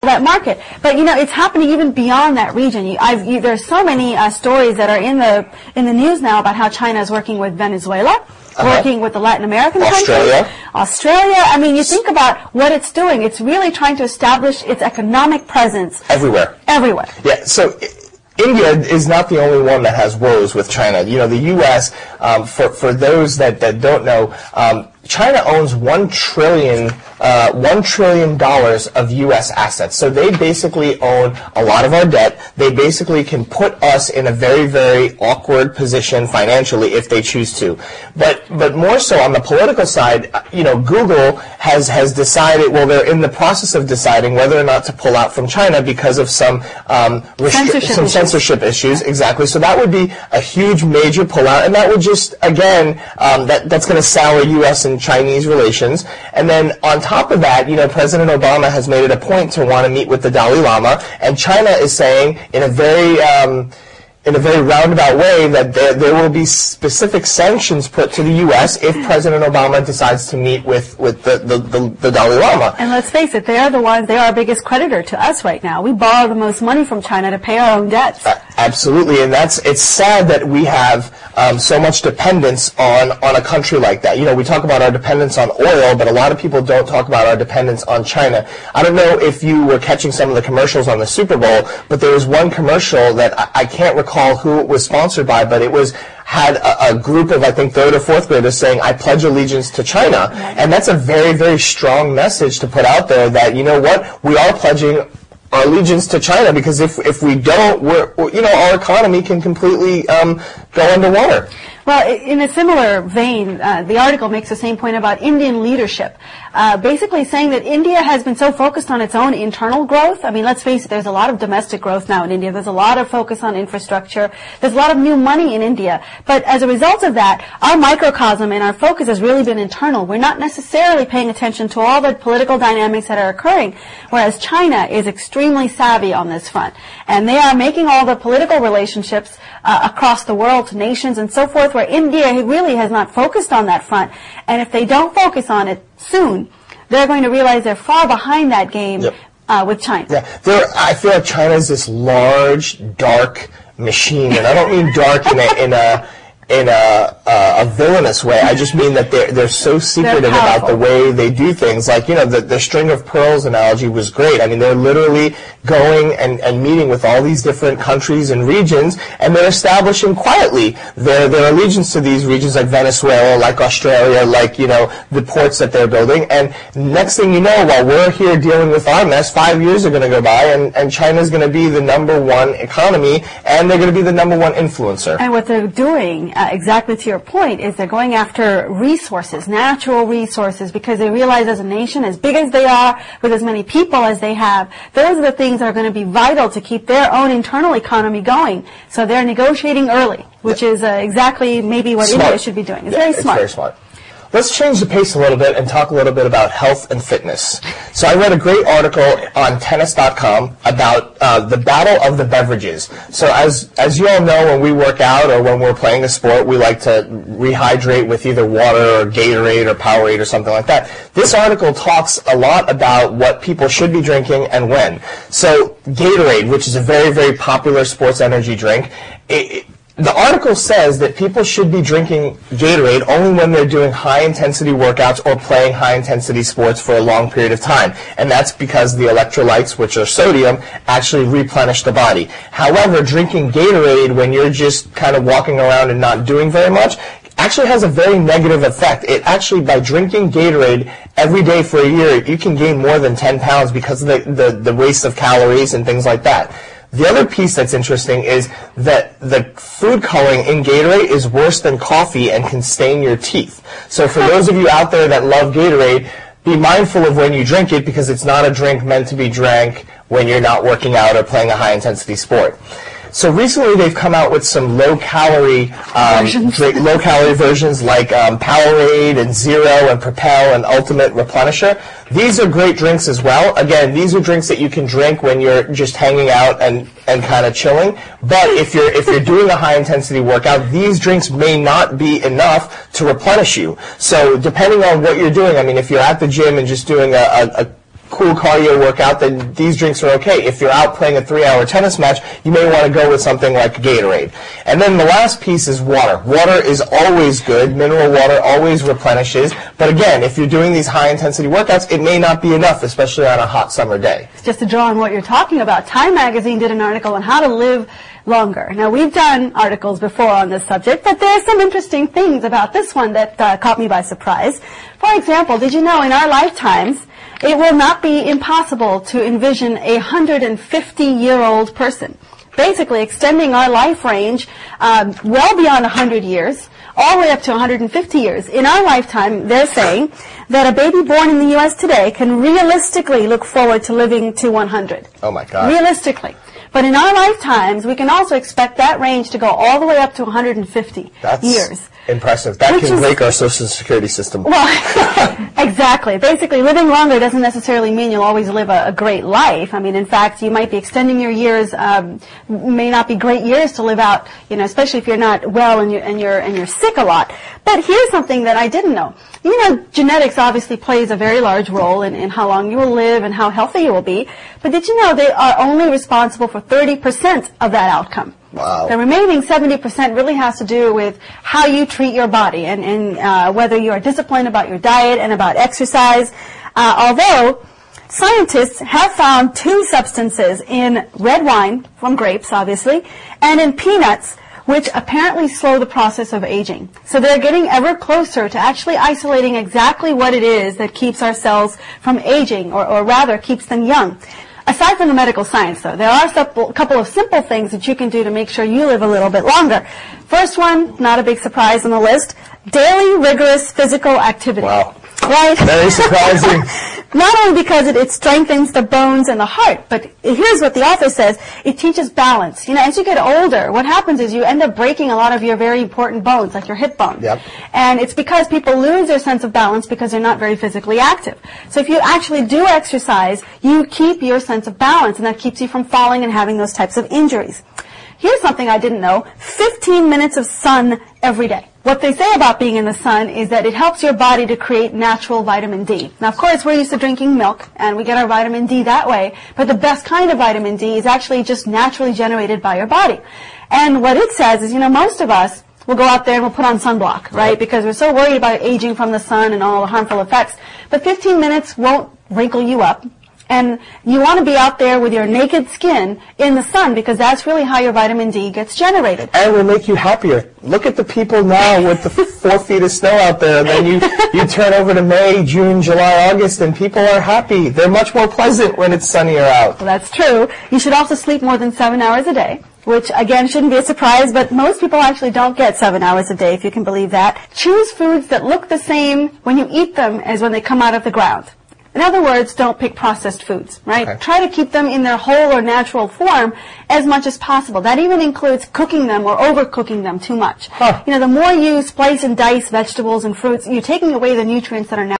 that market. But it's happening even beyond that region. There's so many stories that are in the news now about how China is working with Venezuela, working with the Latin American countries, Australia. I mean, you think about what it's doing. It's really trying to establish its economic presence everywhere. Yeah. So India is not the only one that has woes with China. The U.S. For those that don't know, China owns $1 trillion of U.S. assets. So they basically own a lot of our debt. They basically can put us in a very, very awkward position financially if they choose to. But more so on the political side, Google has decided, well, they're in the process of deciding whether or not to pull out from China because of some censorship issues. Exactly. So that would be a huge, major pullout, and that would just, again, that's going to sour U.S. and Chinese relations. And then on top of that, President Obama has made it a point to want to meet with the Dalai Lama, and China is saying in a very roundabout way that there will be specific sanctions put to the U.S. if President Obama decides to meet with the Dalai Lama. And let's face it, they are our biggest creditor to us right now. We borrow the most money from China to pay our own debts. Absolutely, and it's sad that we have so much dependence on a country like that. We talk about our dependence on oil, but a lot of people don't talk about our dependence on China. I don't know if you were catching some of the commercials on the Super Bowl, but there was one commercial that I can't recall who it was sponsored by, but it had a group of, I think, 3rd or 4th graders saying, "I pledge allegiance to China." And that's a very, very strong message to put out there that, we are pledging our allegiance to China, because if we don't, our economy can completely go underwater. Well, in a similar vein, the article makes the same point about Indian leadership, basically saying that India has been so focused on its own internal growth. I mean, let's face it, there's a lot of domestic growth now in India. There's a lot of focus on infrastructure. There's a lot of new money in India. But as a result of that, our microcosm and our focus has really been internal. We're not necessarily paying attention to all the political dynamics that are occurring, whereas China is extremely savvy on this front. And they are making all the political relationships across the world to nations and so forth, where India really has not focused on that front. And if they don't focus on it soon, they're going to realize they're far behind that game with China. Yeah, I feel like China is this large, dark machine, and I don't mean dark in a villainous way. I just mean that they're so secretive about the way they do things. Like, the string of pearls analogy was great. I mean, they're literally going and meeting with all these different countries and regions, and they're establishing quietly their allegiance to these regions, like Venezuela, like Australia, like, the ports that they're building. And next thing you know, while we're here dealing with our mess, 5 years are going to go by, and China's going to be the #1 economy, and they're going to be the #1 influencer. And what they're doing, exactly to your point, is they're going after resources, natural resources, because they realize as a nation, as big as they are, with as many people as they have, those are the things that are going to be vital to keep their own internal economy going. So they're negotiating early, which is exactly maybe what India should be doing. It's very smart. Very smart. Let's change the pace a little bit and talk a little bit about health and fitness. So I read a great article on tennis.com about the battle of the beverages. So as you all know, when we work out or when we're playing a sport, we like to rehydrate with either water or Gatorade or Powerade or something like that. This article talks a lot about what people should be drinking and when. So Gatorade, which is a very, very popular sports energy drink, the article says that people should be drinking Gatorade only when they're doing high-intensity workouts or playing high-intensity sports for a long period of time. And that's because the electrolytes, which are sodium, actually replenish the body. However, drinking Gatorade when you're just kind of walking around and not doing very much actually has a very negative effect. It actually, by drinking Gatorade every day for a year, you can gain more than 10 pounds because of the waste of calories and things like that. The other piece that's interesting is that the food coloring in Gatorade is worse than coffee and can stain your teeth. So for those of you out there that love Gatorade, be mindful of when you drink it, because it's not a drink meant to be drank when you're not working out or playing a high-intensity sport. So recently they've come out with some low-calorie versions like Powerade and Zero and Propel and Ultimate Replenisher. These are great drinks as well. Again, these are drinks that you can drink when you're just hanging out and kind of chilling. But if you're doing a high-intensity workout, these drinks may not be enough to replenish you. So depending on what you're doing, I mean, if you're at the gym and just doing a cool cardio workout, then these drinks are okay. If you're out playing a 3-hour tennis match, you may want to go with something like Gatorade. And then the last piece is water. Water is always good. Mineral water always replenishes. But again, if you're doing these high-intensity workouts, it may not be enough, especially on a hot summer day. Just to draw on what you're talking about, Time Magazine did an article on how to live longer. Now, we've done articles before on this subject, but there are some interesting things about this one that caught me by surprise. For example, did you know in our lifetimes, it will not be impossible to envision a 150-year-old person, basically extending our life range well beyond 100 years, all the way up to 150 years. In our lifetime, they're saying that a baby born in the U.S. today can realistically look forward to living to 100. Oh, my God. Realistically. But in our lifetimes, we can also expect that range to go all the way up to 150 years. Impressive. That can break our Social Security system. Well, exactly. Basically, living longer doesn't necessarily mean you'll always live a great life. I mean, in fact, you might be extending your years. May not be great years to live out, you know, especially if you're not well and you're sick a lot. But here's something that I didn't know. You know, genetics obviously plays a very large role in how long you will live and how healthy you will be. But did you know they are only responsible for 30% of that outcome? Wow. The remaining 70% really has to do with how you treat your body and whether you are disciplined about your diet and about exercise. Although scientists have found 2 substances in red wine, from grapes obviously, and in peanuts, which apparently slow the process of aging. So they're getting ever closer to actually isolating exactly what it is that keeps our cells from aging, or rather keeps them young. Aside from the medical science, though, there are a couple of simple things that you can do to make sure you live a little bit longer. First one, not a big surprise on the list, daily rigorous physical activity. Wow. Right? Very surprising. Not only because it strengthens the bones and the heart, but here's what the author says, it teaches balance. You know, as you get older, what happens is you end up breaking a lot of your very important bones, like your hip bone. Yep. And it's because people lose their sense of balance because they're not very physically active. So if you actually do exercise, you keep your sense of balance, and that keeps you from falling and having those types of injuries. Here's something I didn't know, 15 minutes of sun every day. What they say about being in the sun is that it helps your body to create natural vitamin D. Now, of course, we're used to drinking milk, and we get our vitamin D that way, but the best kind of vitamin D is actually just naturally generated by your body. And what it says is, you know, most of us will go out there and we'll put on sunblock, right? Because we're so worried about aging from the sun and all the harmful effects. But 15 minutes won't wrinkle you up. And you want to be out there with your naked skin in the sun because that's really how your vitamin D gets generated. And will make you happier. Look at the people now with the 4 feet of snow out there, and then you turn over to May, June, July, August, and people are happy. They're much more pleasant when it's sunnier out. Well, that's true. You should also sleep more than 7 hours a day, which, again, shouldn't be a surprise, but most people actually don't get 7 hours a day, if you can believe that. Choose foods that look the same when you eat them as when they come out of the ground. In other words, don't pick processed foods, right? Okay. Try to keep them in their whole or natural form as much as possible. That even includes cooking them or overcooking them too much. Huh. You know, the more you slice and dice vegetables and fruits, you're taking away the nutrients that are